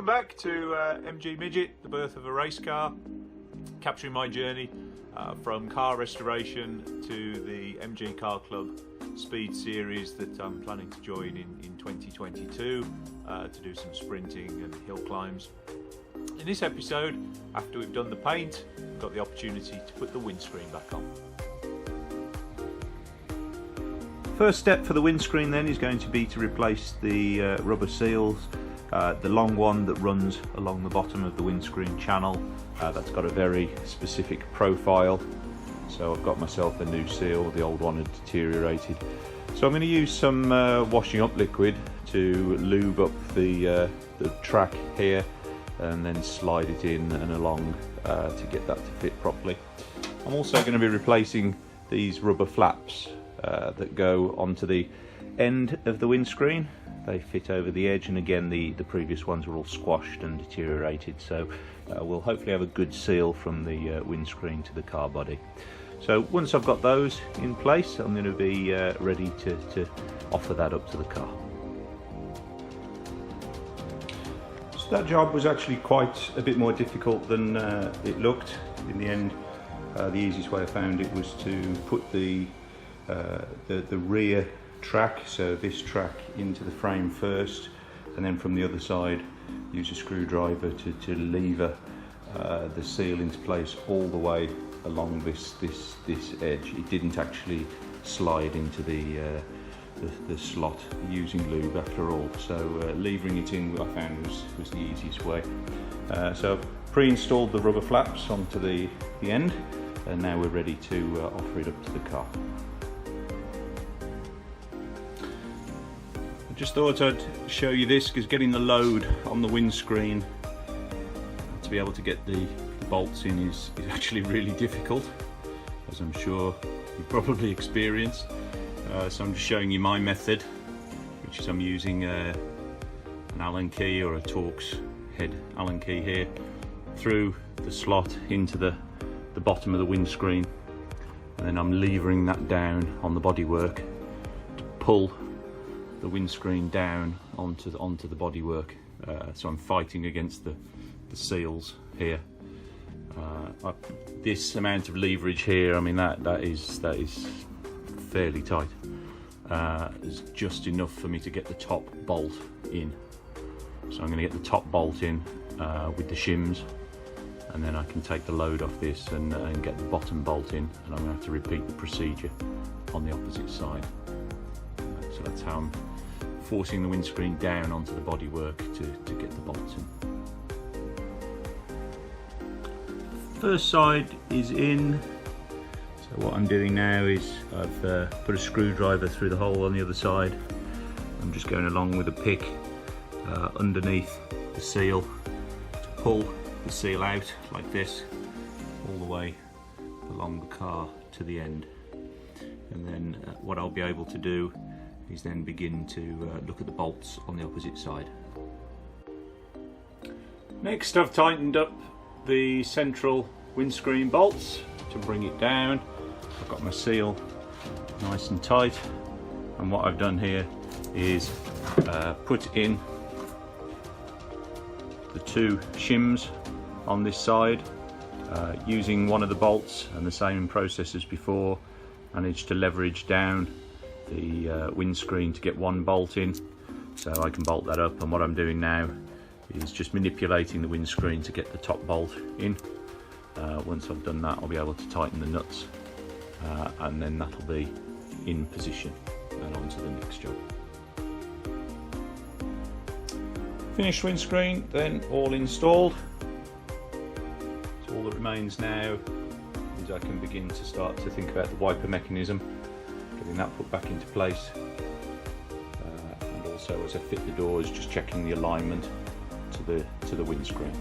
Welcome back to MG Midget, the birth of a race car, capturing my journey from car restoration to the MG Car Club Speed Series that I'm planning to join in 2022 to do some sprinting and hill climbs. In this episode, after we've done the paint, we've got the opportunity to put the windscreen back on. First step for the windscreen then is going to be to replace the rubber seals. The long one that runs along the bottom of the windscreen channel, that's got a very specific profile, so I've got myself a new seal. The old one had deteriorated, so I'm going to use some washing up liquid to lube up the track here and then slide it in and along to get that to fit properly. I'm also going to be replacing these rubber flaps that go onto the end of the windscreen. They fit over the edge, and again the previous ones were all squashed and deteriorated, so we'll hopefully have a good seal from the windscreen to the car body. So once I've got those in place, I'm going to be ready to offer that up to the car. So that job was actually quite a bit more difficult than it looked. In the end, the easiest way I found it was to put the rear track, so this track, into the frame first, and then from the other side use a screwdriver to lever the seal into place all the way along this edge. It didn't actually slide into the slot using lube after all, so levering it in I found was the easiest way. So pre-installed the rubber flaps onto the end, and now we're ready to offer it up to the car. I just thought I'd show you this because getting the load on the windscreen to be able to get the bolts in is actually really difficult, as I'm sure you've probably experienced. So I'm just showing you my method, which is I'm using an Allen key or a Torx head Allen key here through the slot into the bottom of the windscreen, and then I'm levering that down on the bodywork to pull the windscreen down onto the bodywork. So I'm fighting against the seals here. This amount of leverage here, I mean that is fairly tight. It's just enough for me to get the top bolt in. So I'm going to get the top bolt in with the shims, and then I can take the load off this and get the bottom bolt in, and I'm going to have to repeat the procedure on the opposite side. So that's how I'm forcing the windscreen down onto the bodywork to get the bolts in. First side is in, so what I'm doing now is I've put a screwdriver through the hole on the other side. I'm just going along with a pick underneath the seal to pull the seal out like this all the way along the car to the end, and then what I'll be able to do is then begin to look at the bolts on the opposite side. Next, I've tightened up the central windscreen bolts to bring it down. I've got my seal nice and tight, and what I've done here is put in the two shims on this side using one of the bolts, and the same process as before. Managed to leverage down the windscreen to get one bolt in, so I can bolt that up, and what I'm doing now is just manipulating the windscreen to get the top bolt in. Once I've done that, I'll be able to tighten the nuts, and then that'll be in position and on to the next job. Finished windscreen then all installed, so all that remains now is I can begin to start to think about the wiper mechanism, getting that put back into place, and also as I fit the doors, just checking the alignment to the windscreen.